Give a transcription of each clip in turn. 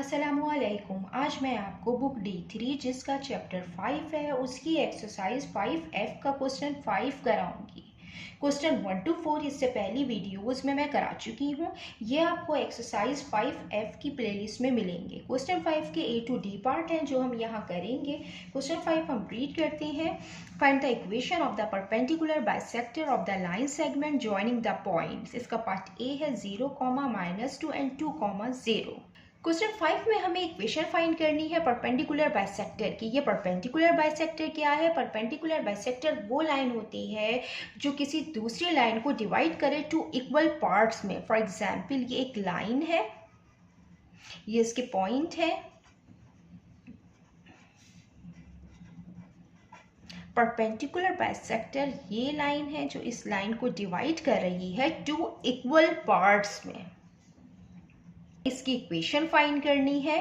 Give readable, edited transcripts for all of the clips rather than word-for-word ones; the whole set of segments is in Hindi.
अस्सलामुअलैकुम। आज मैं आपको बुक D3 जिसका चैप्टर 5 है उसकी एक्सरसाइज 5F का क्वेश्चन 5 कराऊंगी। क्वेश्चन 1 to 4 इससे पहली वीडियोस में मैं करा चुकी हूँ। ये आपको एक्सरसाइज 5F की प्लेलिस्ट में मिलेंगे। क्वेश्चन 5 के A to D पार्ट हैं जो हम यहाँ करेंगे। क्वेश्चन 5 हम रीड करते हैं। Find the equation of the perpendicular bisector of the line segment joining the points. इसका पार्ट A है 0, -2 एंड 2, 0। क्वेश्चन 5 में हमें इक्वेशन फाइंड करनी है परपेंडिकुलर बाइसेक्टर की। ये परपेंडिकुलर बाइसेक्टर क्या है? परपेंडिकुलर बाइसेक्टर वो लाइन होती है जो किसी दूसरी लाइन को डिवाइड करे टू इक्वल पार्ट्स में। फॉर एग्जांपल ये एक लाइन है, ये इसके पॉइंट है। परपेंडिकुलर बाइसेक्टर ये लाइन है जो इस लाइन को डिवाइड कर रही है टू इक्वल पार्ट्स में। इसकी इक्वेशन फाइंड करनी है।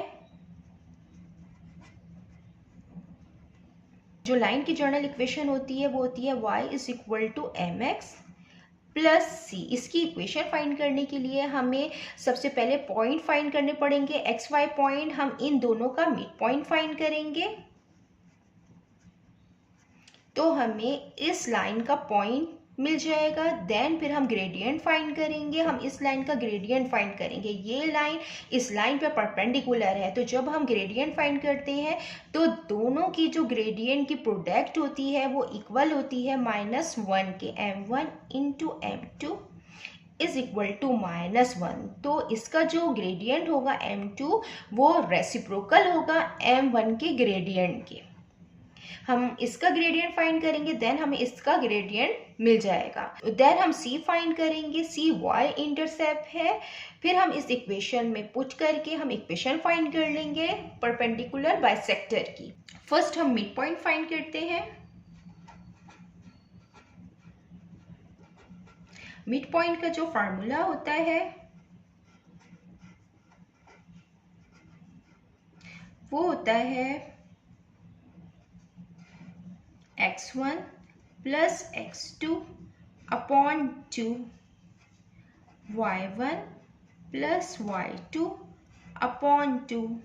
जो लाइन की जर्नल इक्वेशन होती है वो होती है y = mx + c। इसकी इक्वेशन फाइंड करने के लिए हमें सबसे पहले पॉइंट फाइंड करने पड़ेंगे, एक्स वाई पॉइंट। हम इन दोनों का मिड पॉइंट फाइंड करेंगे तो हमें इस लाइन का पॉइंट मिल जाएगा। देन फिर हम ग्रेडियंट फाइंड करेंगे, हम इस लाइन का ग्रेडियंट फाइंड करेंगे। ये लाइन इस लाइन पे परपेंडिकुलर है तो जब हम ग्रेडियंट फाइंड करते हैं तो दोनों की जो ग्रेडियंट की प्रोडक्ट होती है वो इक्वल होती है -1 के। m1 × m2 = -1। तो इसका जो ग्रेडियंट होगा m2 वो रेसिप्रोकल होगा m1 के ग्रेडियंट के। हम इसका ग्रेडियंट फाइंड करेंगे, देन हमें इसका ग्रेडियंट मिल जाएगा। देन हम c फाइंड करेंगे, c y इंटरसेप्ट है। फिर हम इस इक्वेशन में पुट करके हम इक्वेशन फाइंड कर लेंगे परपेंडिकुलर बाइसेक्टर की। फर्स्ट हम मिड पॉइंट फाइंड करते हैं। मिड पॉइंट का जो फार्मूला होता है वो होता है x1 + x2 / 2 y1 + y2 / 2।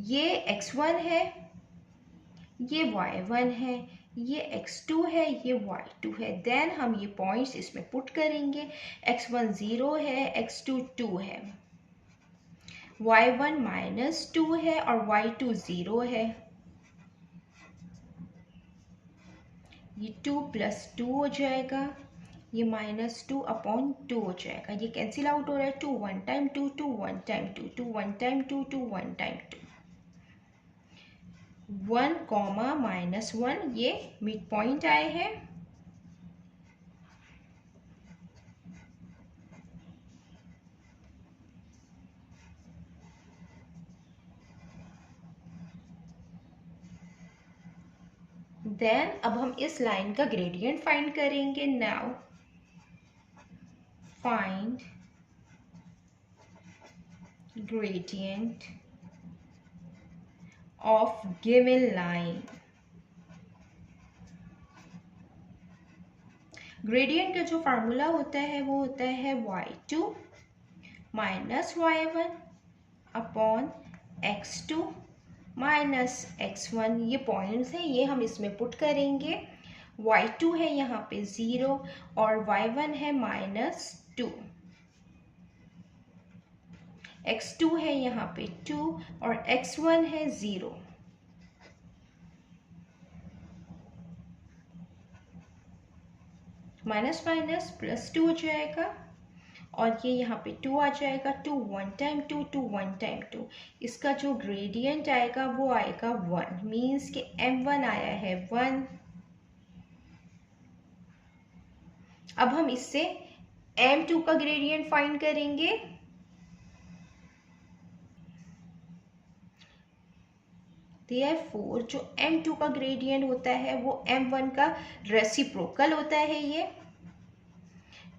ये x1 है, ये y1 है, ये x2 है, ये y2 है। देन हम ये पॉइंट्स इसमें पुट करेंगे। x1 0 है, x2 2 है, y1 -2 है और y2 0 है। ये 2 + 2 हो जाएगा, ये -2 / 2 हो जाएगा। ये कैंसिल आउट हो रहा है। 2 1 टाइम 2, 2 1 टाइम 2, 2 1 टाइम 2, 2 1 टाइम 2। 1, -1 ये मिड पॉइंट आए हैं। देन अब हम इस लाइन का ग्रेडियंट फाइंड करेंगे। Now find gradient of given line. Gradient का जो फार्मूला होता है वो होता है y2 - y1 / x2 - x1। ये पॉइंट्स हैं, ये हम इसमें पुट करेंगे। y2 है यहाँ पे 0 और y1 है -2, x2 है यहाँ पे 2 और x1 है 0। -+ 2 हो जाएगा और ये यहाँ पे 2 आ जाएगा। 2 1 टाइम 2, 2 1 टाइम 2। इसका जो ग्रेडियंट आएगा वो आएगा 1, मीन्स कि m1 आया है 1। अब हम इससे m2 का ग्रेडियंट फाइंड करेंगे। देयरफॉर जो m2 का ग्रेडियंट होता है वो m1 का रेसिप्रोकल होता है ये।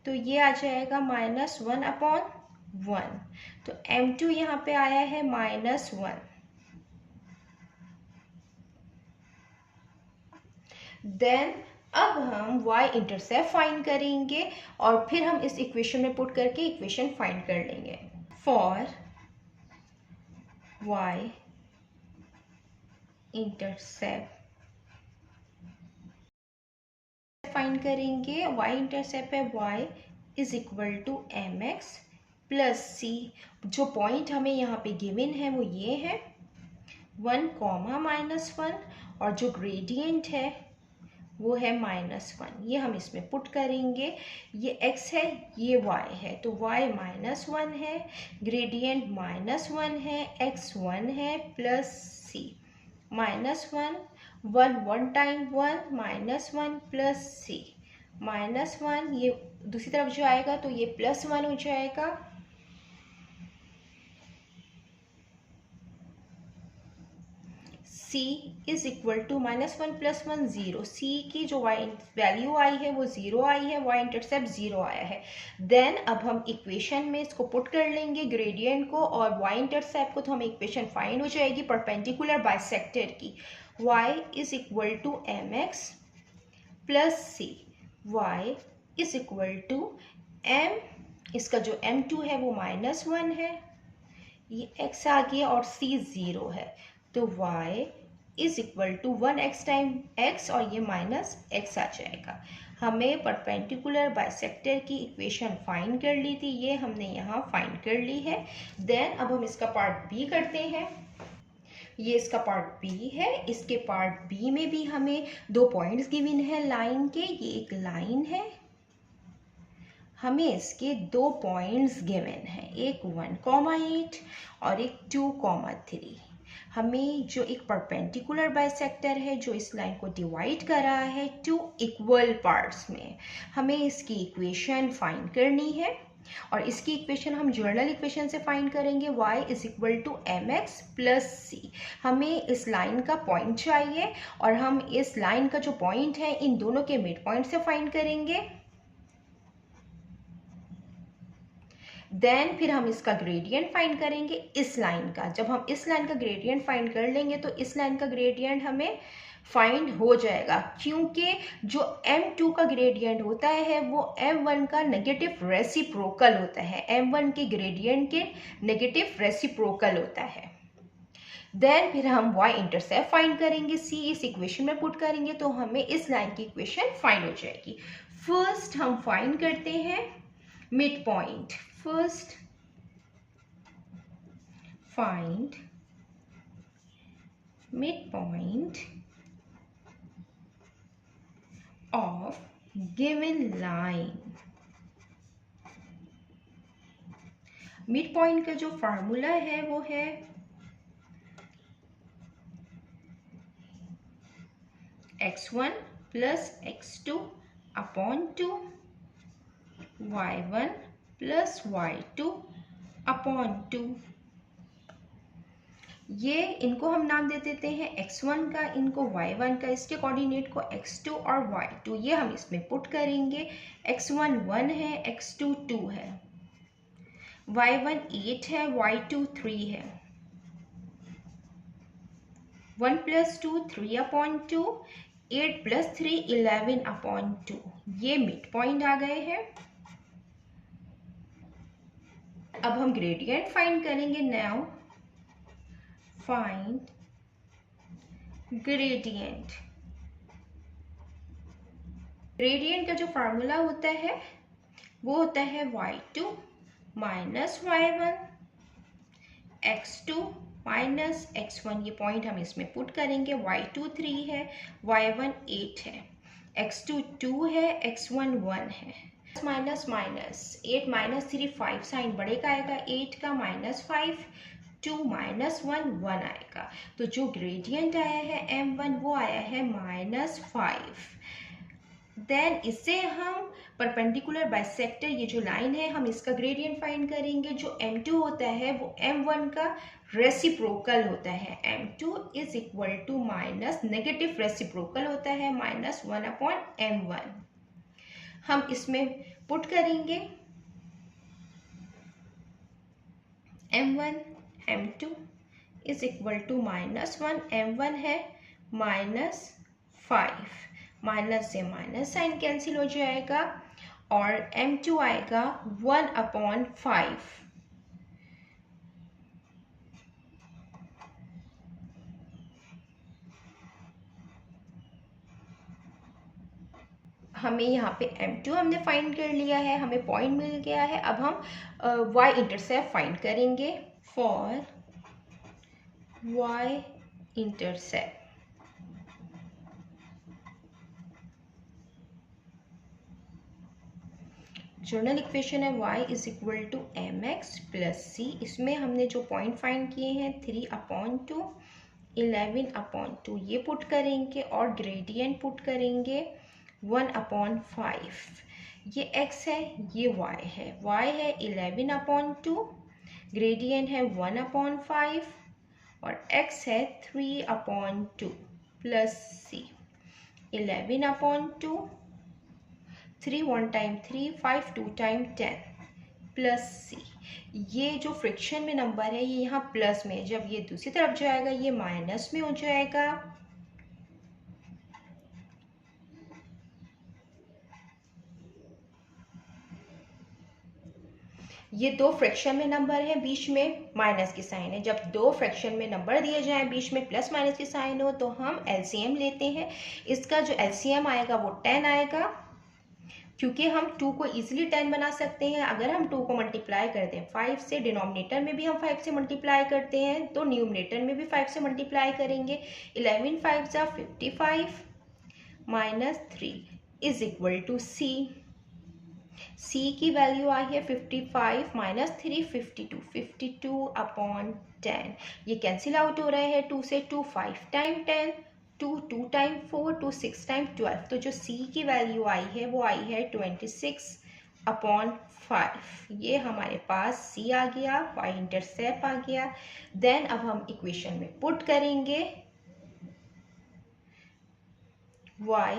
तो ये आ जाएगा -1/1। तो m2 यहाँ पे आया है -1। देन अब हम y इंटरसेप्ट फाइंड करेंगे और फिर हम इस इक्वेशन में पुट करके इक्वेशन फाइंड कर लेंगे। फॉर y इंटरसेप्ट फाइंड करेंगे। y इंटरसेप्ट है y is equal to m x plus C. जो पॉइंट हमें यहाँ पे गिवन है वो ये है 1 कॉमा -1 और जो ग्रेडियंट है वो है -1। ये हम इसमें पुट करेंगे। ये x है, ये y है, तो y -1 है, ग्रेडियंट -1 है, x 1 है plus c -1 1 time 1 -1 plus c -1। ये दूसरी तरफ जो आएगा तो ये +1 हो जाएगा। c is equal to -1 + 1 0। c की जो y वैल्यू आई है वो 0 आई है, y इंटरसेप्ट 0 आया है। देन अब हम इक्वेशन में इसको पुट कर लेंगे ग्रेडियंट को और y इंटरसेप्ट को, तो हमें इक्वेशन फाइंड हो जाएगी परपेंडिकुलर बाइसेक्टर की। y is equal to m x plus c. y is equal to m, इसका जो m2 है वो -1 है, ये x आ गया और c 0 है, तो y is equal to 1x time x और ये -x आ जाएगा। हमें परपेंडिकुलर बाइसेक्टर की इक्वेशन फाइंड कर ली थी, ये हमने यहाँ फाइंड कर ली है। देन अब हम इसका पार्ट बी करते हैं। ये इसका पार्ट बी है। इसके पार्ट बी में भी हमें 2 पॉइंट्स गिवन है लाइन के। ये एक लाइन है, हमें इसके 2 पॉइंट्स गिवन हैं, एक 1,8 और एक 2,3। हमें जो एक परपेंडिकुलर बाइसेक्टर है जो इस लाइन को डिवाइड कर रहा है 2 इक्वल पार्ट्स में, हमें इसकी इक्वेशन फाइंड करनी है। और इसकी इक्वेशन हम जर्नल इक्वेशन से फाइंड करेंगे, y is equal to m x plus C. हमें इस लाइन का पॉइंट चाहिए और हम इस लाइन का जो पॉइंट है इन दोनों के मिड पॉइंट से फाइंड करेंगे। देन फिर हम इसका ग्रेडियंट फाइंड करेंगे इस लाइन का। जब हम इस लाइन का ग्रेडियंट फाइंड कर लेंगे तो इस लाइन का ग्रेडियंट हमें फाइंड हो जाएगा, क्योंकि जो m2 का ग्रेडियंट होता है वो m1 का नेगेटिव रेसिप्रोकल होता है, m1 के ग्रेडियंट के नेगेटिव रेसिप्रोकल होता है। देन फिर हम y इंटरसेप्ट फाइंड करेंगे, c इस इक्वेशन में पुट करेंगे तो हमें इस लाइन की इक्वेशन फाइंड हो जाएगी। फर्स्ट हम फाइंड करते हैं mid point. First find mid point of given line। Mid point का जो फार्मूला है वो है x1 plus x2 upon 2 y1 plus y2 upon 2। ये इनको हम नाम दे देते हैं x1 का, इनको y1 का, इसके कोऑर्डिनेट को x2 और y2। ये हम इसमें पुट करेंगे। x1 1 है, x2 2 है, y1 8 है, y2 3 है। 1 + 2 3 अपॉन 2, 8 + 3 11 अपॉन 2। ये मिड पॉइंट आ गए हैं। अब हम ग्रेडियंट फाइंड करेंगे। Now find gradient. ग्रेडियंट का जो फार्मूला होता है वो होता है y2 minus y1 x2 minus x1। ये पॉइंट हम इसमें पुट करेंगे। y2 3 है, y1 8 है, x2 2 है, x1 1 है। माइनस माइनस 8 - 3 5 साइन बड़े का आएगा, 8 का -5 2 - 1 1 आएगा। तो जो ग्रेडियंट आया है m1 वो आया है -5। देन इससे हम परपेंडिकुलर बाइसेक्टर, ये जो लाइन है हम इसका ग्रेडियंट फाइंड करेंगे। जो m2 होता है वो m1 का रेसिप्रोकल होता है। m2 is equal to minus negative reciprocal होता है -1 अपॉन m1। हम इसमें पुट करेंगे m1 m2 is equal to -1, m1 है -5, माइनस से माइनस साइन कैंसिल हो जाएगा और m2 आएगा 1/5। हमें यहाँ पे m2 हमने फाइंड कर लिया है, हमें पॉइंट मिल गया है। अब हम y इंटरसेप्ट फाइंड करेंगे। For y intercept general equation है y is equal to mx plus c। इसमें हमने जो पॉइंट फाइंड किए हैं 3/2, 11/2 ये पुट करेंगे और ग्रेडियंट पुट करेंगे 1/5। ये x है, ये y है। y है 11/2, ग्रेडियंट है 1/5 और x है 3/2 plus c। 11/2, 3 1 time 3, 5 2 time 10 plus c। ये जो फ्रिक्शन में नंबर है ये यहाँ प्लस में है, जब ये दूसरी तरफ जाएगा ये माइनस में हो जाएगा। ये दो फ्रैक्शन में नंबर है, बीच में माइनस की साइन है। जब दो फ्रैक्शन में नंबर दिए जाएं, बीच में प्लस माइनस की साइन हो, तो हम एलसीएम लेते हैं। इसका जो एलसीएम आएगा वो 10 आएगा, क्योंकि हम 2 को इजीली 10 बना सकते हैं। अगर हम 2 को मल्टीप्लाई करते हैं 5 से, डिनोमिनेटर में भी हम 5 से मल्टीप्लाई करते हैं, तो न्यूमरेटर में भी 5 से मल्टीप्लाई करेंगे। 11 5 जा 55 minus 3 is equal to c। c की वैल्यू आई है 55 माइनस 3 52, 52/10। ये कैंसिल आउट हो रहा है 2 से, 2 5 टाइम 10, 2 2 टाइम 4, 2 6 टाइम 12। तो जो c की वैल्यू आई है वो आई है 26/5। ये हमारे पास c आ गया, y इंटरसेप्ट आ गया। देन अब हम इक्वेशन में पुट करेंगे y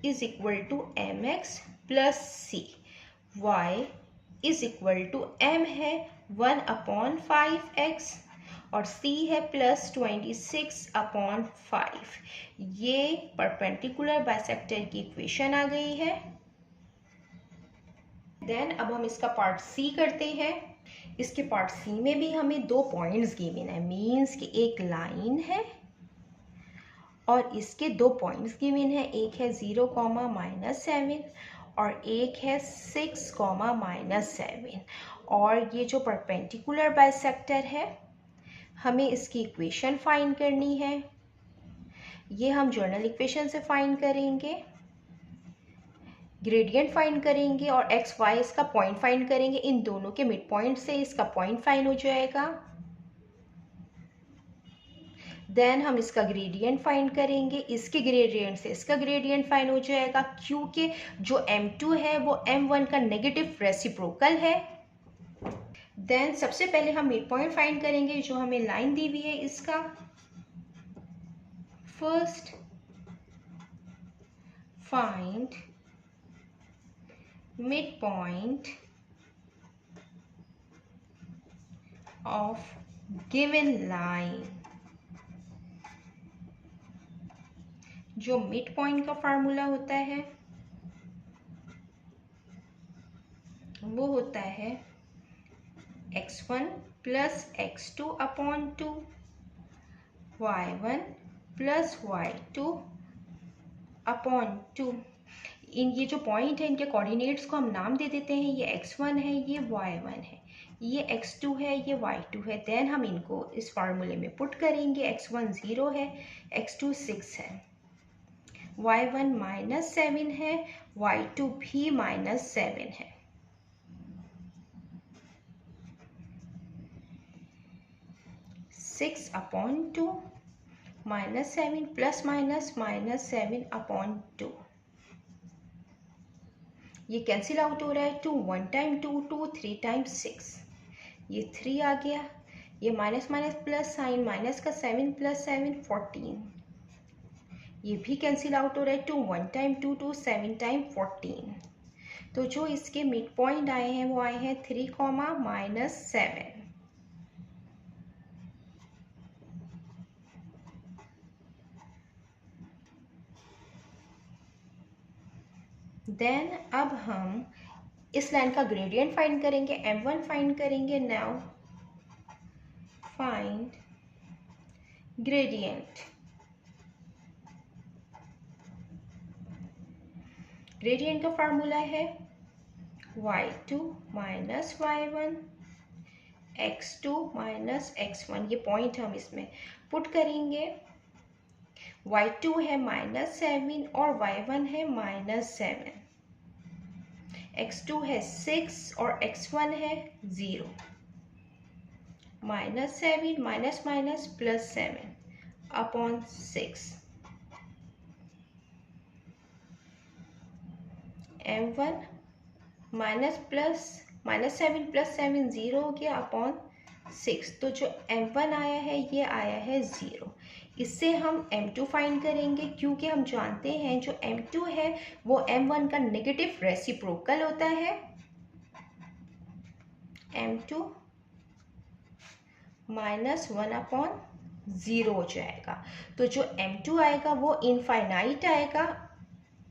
is equal to mx plus c। y is equal to m है 1/5x और c है प्लस 26/5। ये परपेंडिकुलर बाइसेक्टर की इक्वेशन आ गई है। देन अब हम इसका पार्ट सी करते हैं। इसके पार्ट सी में भी हमें दो पॉइंट्स गिवन है, मीन्स कि एक लाइन है और इसके दो पॉइंट्स गिवन है। एक है 0, -7 और एक है 6, -7। और ये जो परपेंडिकुलर बाइसेक्टर है, हमें इसकी इक्वेशन फाइंड करनी है। ये हम जर्नल इक्वेशन से फाइंड करेंगे, ग्रेडियंट फाइंड करेंगे और एक्स वाई इसका पॉइंट फाइंड करेंगे। इन दोनों के मिड पॉइंट से इसका पॉइंट फाइंड हो जाएगा। देन हम इसका ग्रेडियंट फाइंड करेंगे, इसके ग्रेडियंट से इसका ग्रेडियंट फाइंड हो जाएगा, क्योंकि जो m2 है वो m1 का नेगेटिव रेसिप्रोकल है। देन सबसे पहले हम मिड पॉइंट फाइंड करेंगे, जो हमें लाइन दी हुई है इसका। First find mid point of given line. जो मिड पॉइंट का फार्मूला होता है वो होता है x1 plus x2/2, y1 plus y2/2। ये जो पॉइंट है इनके कोऑर्डिनेट्स को हम नाम दे देते हैं। ये x1 है, ये y1 है, ये x2 है, ये y2 है। देन हम इनको इस फार्मूले में पुट करेंगे। x1 0 है, x2 6 है, y1 -7 है, y2 भी -7 है। (6/2) -7 प्लस माइनस -7/2। ये कैंसिल आउट हो रहा है। 2 1 टाइम 2, 2 3 टाइम 6, ये 3 आ गया। ये minus minus plus sign, minus का 7 प्लस 7 14। ये भी कैंसिल आउट हो रहा है। 2 1 टाइम 2, 2 7 टाइम 14। तो जो इसके मिड पॉइंट आए हैं वो आए हैं 3, -7। देन अब हम इस लाइन का ग्रेडियंट फाइंड करेंगे, m1 फाइंड करेंगे। Now find gradient. ग्रेडियंट का फार्मूला है y2 minus y1 x2 minus x1। ये पॉइंट हम इसमें पुट करेंगे। y2 है -7 और y1 है -7, x2 है 6 और x1 है 0। -7 माइनस माइनस +7 अपॉन 6, m1 -7 + 7 0 हो गया अपॉन 6। तो जो m1 आया है ये आया है 0। इससे हम m2 फाइंड करेंगे, क्योंकि हम जानते हैं जो m2 है वो m1 का नेगेटिव रेसिप्रोकल होता है। m2 -1 अपॉन 0 हो जाएगा। तो जो m2 आएगा वो इनफाइनाइट आएगा,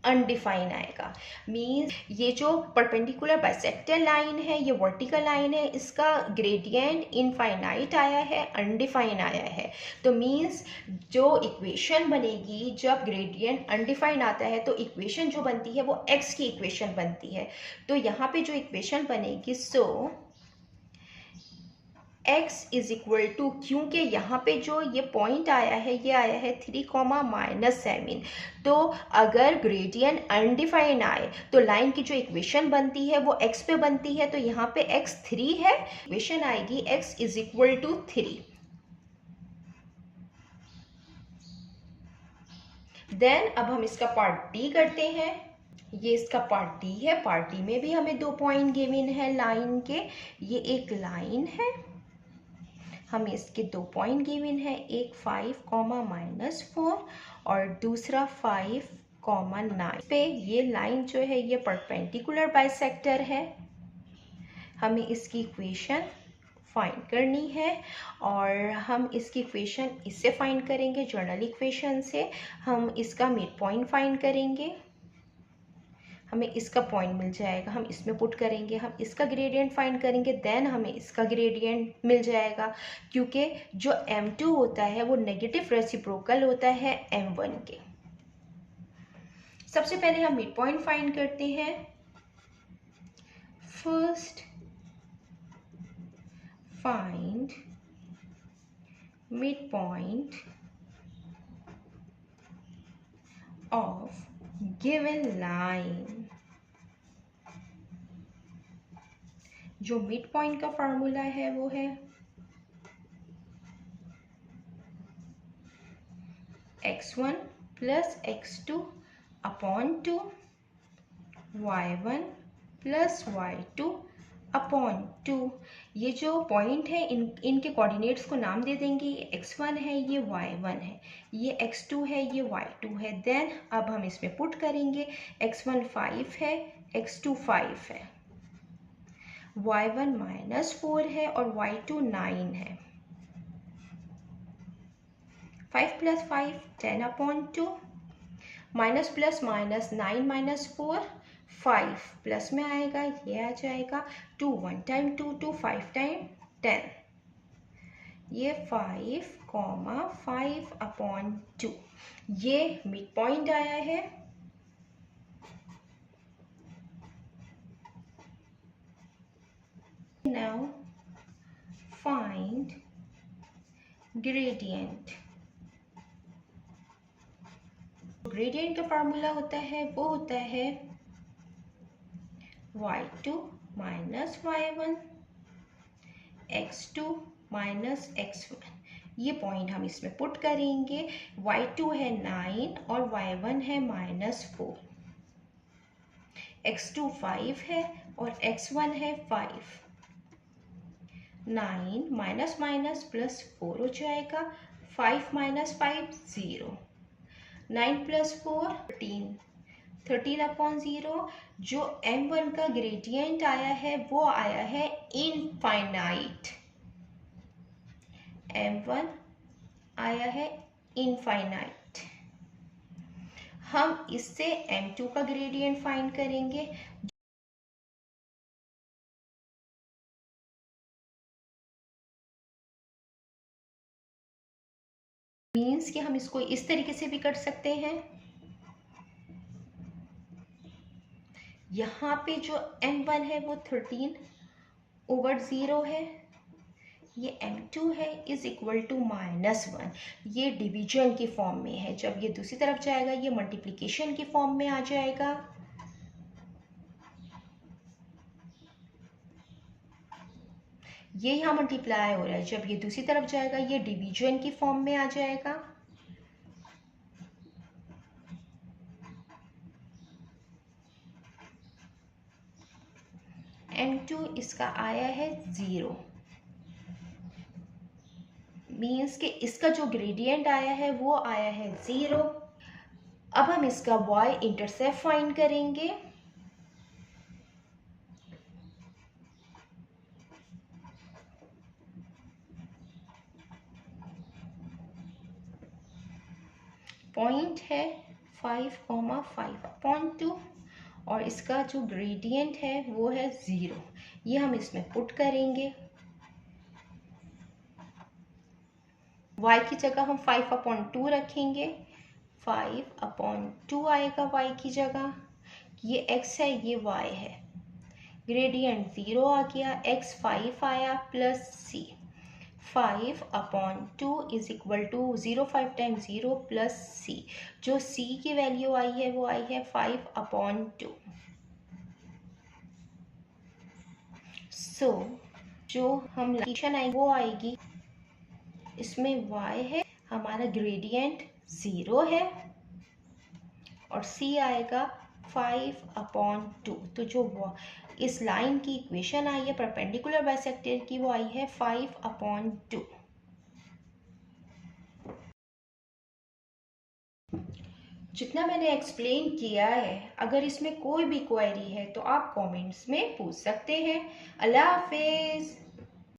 अनडिफाइन आएगा। मीन्स ये जो परपेंडिकुलर बाइसेक्टर लाइन है, ये वर्टिकल लाइन है, इसका ग्रेडियंट इनफाइनाइट आया है, अनडिफाइन आया है। तो मीन्स जो इक्वेशन बनेगी जब ग्रेडियंट अनडिफाइन आता है तो इक्वेशन जो बनती है वो x की इक्वेशन बनती है। तो यहाँ पे जो इक्वेशन बनेगी x इज इक्वल टू, क्योंकि यहाँ पे जो ये पॉइंट आया है ये आया है 3, -7। तो अगर ग्रेडियंट अनडिफाइन आए तो लाइन की जो इक्वेशन बनती है वो x पे बनती है। तो यहाँ पे x 3 है, इक्वेशन आएगी x is equal to 3। Then अब हम इसका पार्ट डी करते हैं। ये इसका पार्ट डी है। पार्ट डी में भी हमें 2 पॉइंट गिवन है लाइन के। ये एक लाइन है, हमें इसके 2 पॉइंट गिवन है, एक 5, -4 और दूसरा 5, 9 पे। ये लाइन जो है ये परपेंडिकुलर बाइसेक्टर है। हमें इसकी इक्वेशन फाइंड करनी है और हम इसकी इक्वेशन इससे फाइंड करेंगे, जनरल इक्वेशन से। हम इसका मिड पॉइंट फाइंड करेंगे, हमें इसका पॉइंट मिल जाएगा, हम इसमें पुट करेंगे, हम इसका ग्रेडियंट फाइंड करेंगे, देन हमें इसका ग्रेडियंट मिल जाएगा। क्योंकि जो m2 होता है वो नेगेटिव रेसिप्रोकल होता है m1 के। सबसे पहले हम मिड पॉइंट फाइंड करते हैं। First find mid point of given line. जो मिड पॉइंट का फार्मूला है वो है x1 + x2 upon 2, y1 + y2 upon 2। ये जो पॉइंट है इनके कोऑर्डिनेट्स को नाम दे देंगे। ये x1 है, ये y1 है, ये x2 है, ये y2 है। देन अब हम इसमें पुट करेंगे, x1 5 है, x2 5 है, y1 -4 है और y2 9 है। 5 + 5 10 upon 2, minus plus minus 9 - 4 5 plus में आएगा, ये आ जाएगा 2 1 टाइम 2 2 5 टाइम 10। ये 5, 5 अपॉन 2 ये मिड पॉइंट आया है। Now find gradient. ग्रेडियंट का फार्मूला होता है वो होता है y2 minus y1 x2 minus x1। ये पॉइंट हम इसमें पुट करेंगे। y2 है 9 और y1 है -4, x2 5 है और x1 है 5। 9 माइनस माइनस प्लस 4 हो जाएगा, 5 - 5 0, 9 + 4 13, 13 अपॉन 0। जो m1 का ग्रेडियंट आया है वो आया है इनफाइनाइट। m1 आया है इनफाइनाइट। हम इससे m2 का ग्रेडियंट फाइंड करेंगे। मीन्स कि हम इसको इस तरीके से भी कर सकते हैं। यहाँ पे जो m1 है वो 13/0 है, ये m2 है इज इक्वल टू -1। ये डिवीजन की फॉर्म में है, जब ये दूसरी तरफ जाएगा ये मल्टीप्लिकेशन की फॉर्म में आ जाएगा। ये यहाँ मल्टीप्लाई हो रहा है, जब ये दूसरी तरफ जाएगा ये डिवीजन की फॉर्म में आ जाएगा। m2 इसका आया है 0, मीन्स कि इसका जो ग्रेडियंट आया है वो आया है 0। अब हम इसका y इंटरसेप्ट फाइंड करेंगे। पॉइंट है 5,5/2 और इसका जो ग्रेडियंट है वो है 0। ये हम इसमें पुट करेंगे। y की जगह हम 5/2 रखेंगे, 5/2 आएगा y की जगह। ये x है ये y है, ग्रेडियंट 0 आ गया, x 5 आया plus c। 5/2 is equal to 0 5 times 0 plus c। जो c की वैल्यू आई है वो आई है 5/2। सो जो हम इक्वेशन आई वो आएगी, इसमें y है, हमारा ग्रेडियंट 0 है और c आएगा 5/2। तो जो इस लाइन की इक्वेशन आई है परपेंडिकुलर बाइसेक्टर की वो आई है 5/2। जितना मैंने एक्सप्लेन किया है, अगर इसमें कोई भी क्वेरी है तो आप कमेंट्स में पूछ सकते हैं। अल्लाह हाफिज़।